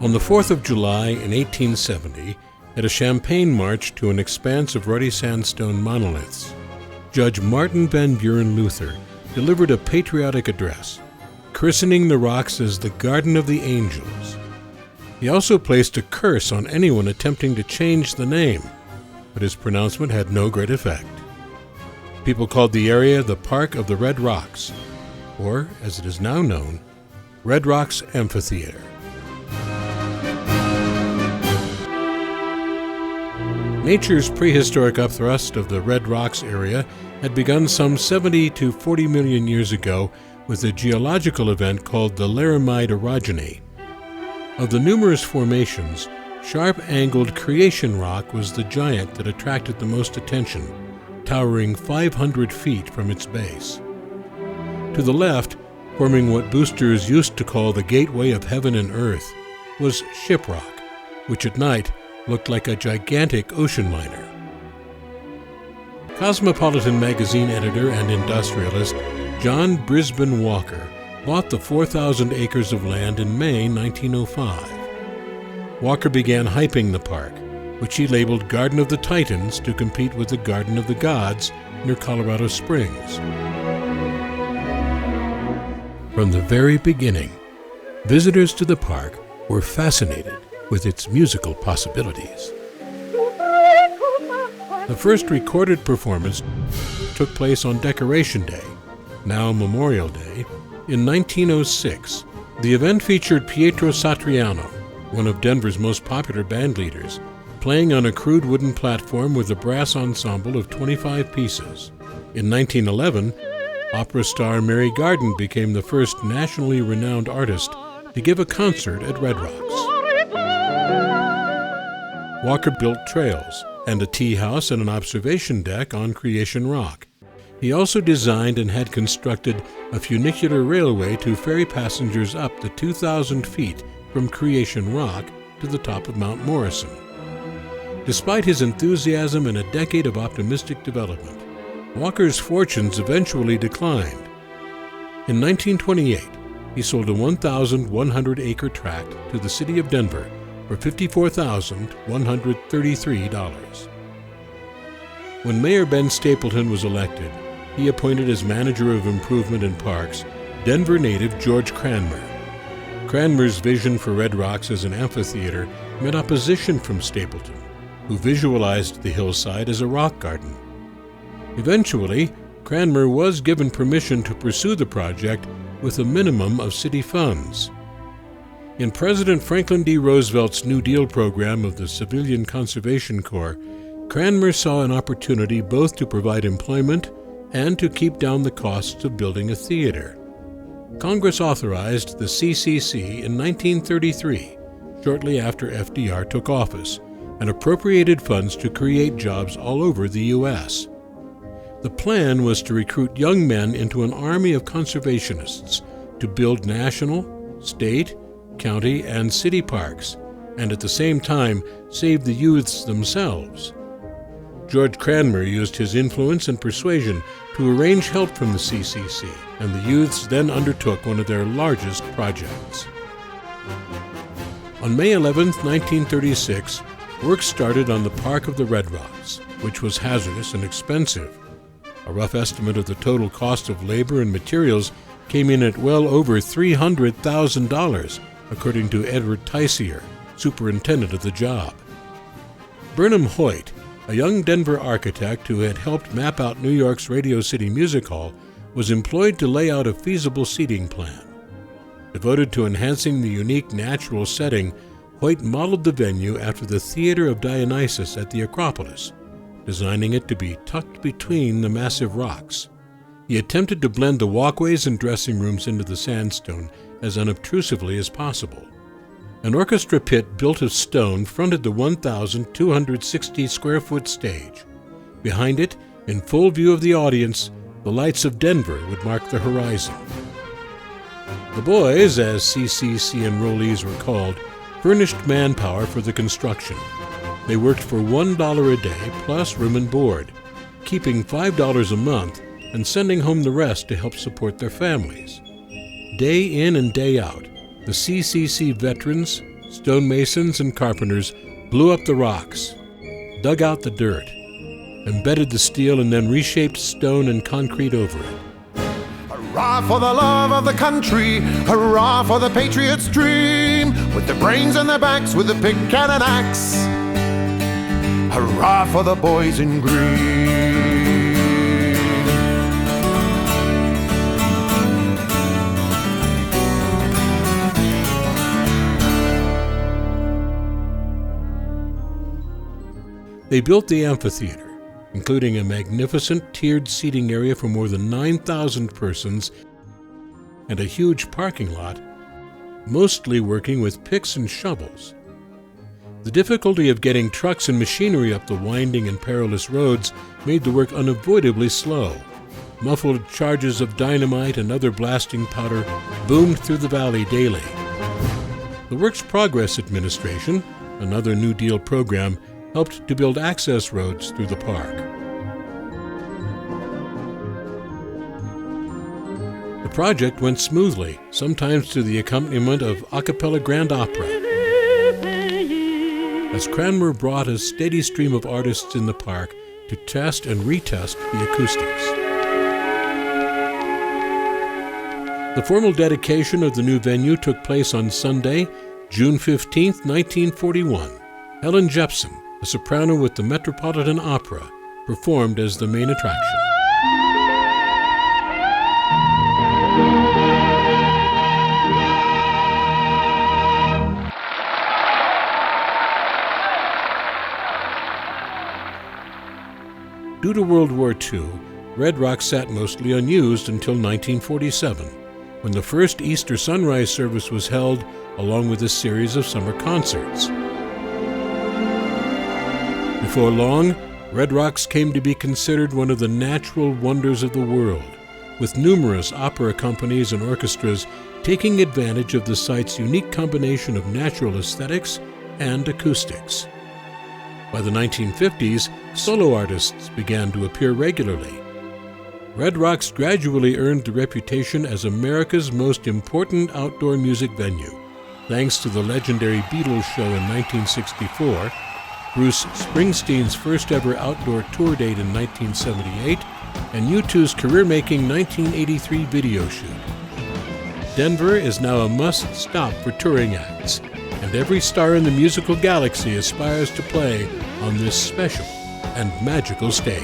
On the 4th of July in 1870, at a champagne march to an expanse of ruddy sandstone monoliths, Judge Martin Van Buren Luther delivered a patriotic address, christening the rocks as the Garden of the Angels. He also placed a curse on anyone attempting to change the name, but his pronouncement had no great effect. People called the area the Park of the Red Rocks, or, as it is now known, Red Rocks Amphitheatre. Nature's prehistoric upthrust of the Red Rocks area had begun some 70 to 40 million years ago with a geological event called the Laramide orogeny. Of the numerous formations, sharp-angled Creation Rock was the giant that attracted the most attention, towering 500 feet from its base. To the left, forming what boosters used to call the gateway of heaven and earth, was Shiprock, which at night looked like a gigantic ocean liner. Cosmopolitan magazine editor and industrialist John Brisbane Walker bought the 4,000 acres of land in May 1905. Walker began hyping the park, which he labeled Garden of the Titans to compete with the Garden of the Gods near Colorado Springs. From the very beginning, visitors to the park were fascinated with its musical possibilities. The first recorded performance took place on Decoration Day, now Memorial Day, in 1906. The event featured Pietro Satriano, one of Denver's most popular band leaders, playing on a crude wooden platform with a brass ensemble of 25 pieces. In 1911, opera star Mary Garden became the first nationally renowned artist to give a concert at Red Rocks. Walker built trails and a tea house and an observation deck on Creation Rock. He also designed and had constructed a funicular railway to ferry passengers up the 2,000 feet from Creation Rock to the top of Mount Morrison. Despite his enthusiasm and a decade of optimistic development, Walker's fortunes eventually declined. In 1928, he sold a 1,100-acre tract to the city of Denver for $54,133. When Mayor Ben Stapleton was elected, he appointed as manager of improvement in parks Denver native George Cranmer. Cranmer's vision for Red Rocks as an amphitheater met opposition from Stapleton, who visualized the hillside as a rock garden. Eventually, Cranmer was given permission to pursue the project with a minimum of city funds. In President Franklin D. Roosevelt's New Deal program of the Civilian Conservation Corps, Cranmer saw an opportunity both to provide employment and to keep down the costs of building a theater. Congress authorized the CCC in 1933, shortly after FDR took office, and appropriated funds to create jobs all over the U.S. The plan was to recruit young men into an army of conservationists to build national, state, county, and city parks, and at the same time save the youths themselves. George Cranmer used his influence and persuasion to arrange help from the CCC, and the youths then undertook one of their largest projects. On May 11, 1936, work started on the Park of the Red Rocks, which was hazardous and expensive. A rough estimate of the total cost of labor and materials came in at well over $300,000, according to Edward Teissier, superintendent of the job. Burnham Hoyt, a young Denver architect who had helped map out New York's Radio City Music Hall, was employed to lay out a feasible seating plan. Devoted to enhancing the unique natural setting, Hoyt modeled the venue after the Theater of Dionysus at the Acropolis, designing it to be tucked between the massive rocks. He attempted to blend the walkways and dressing rooms into the sandstone as unobtrusively as possible. An orchestra pit built of stone fronted the 1,260-square-foot stage. Behind it, in full view of the audience, the lights of Denver would mark the horizon. The boys, as CCC enrollees were called, furnished manpower for the construction. They worked for $1 a day plus room and board, keeping $5 a month and sending home the rest to help support their families. Day in and day out, the CCC veterans, stonemasons and carpenters blew up the rocks, dug out the dirt, embedded the steel, and then reshaped stone and concrete over it. Hurrah for the love of the country, hurrah for the patriot's dream, with their brains and their backs, with a pick and an axe. Hurrah for the boys in green. They built the Amphitheatre, including a magnificent tiered seating area for more than 9,000 persons and a huge parking lot, mostly working with picks and shovels. The difficulty of getting trucks and machinery up the winding and perilous roads made the work unavoidably slow. Muffled charges of dynamite and other blasting powder boomed through the valley daily. The Works Progress Administration, another New Deal program, helped to build access roads through the park. The project went smoothly, sometimes to the accompaniment of a cappella grand opera, as Cranmer brought a steady stream of artists in the park to test and retest the acoustics. The formal dedication of the new venue took place on Sunday, June 15, 1941. Helen Jepson, a soprano with the Metropolitan Opera, performed as the main attraction. Due to World War II, Red Rock sat mostly unused until 1947, when the first Easter sunrise service was held, along with a series of summer concerts. Before long, Red Rocks came to be considered one of the natural wonders of the world, with numerous opera companies and orchestras taking advantage of the site's unique combination of natural aesthetics and acoustics. By the 1950s, solo artists began to appear regularly. Red Rocks gradually earned the reputation as America's most important outdoor music venue, thanks to the legendary Beatles show in 1964, Bruce Springsteen's first ever outdoor tour date in 1978, and U2's career-making 1983 video shoot. Denver is now a must-stop for touring acts, and every star in the musical galaxy aspires to play on this special and magical stage.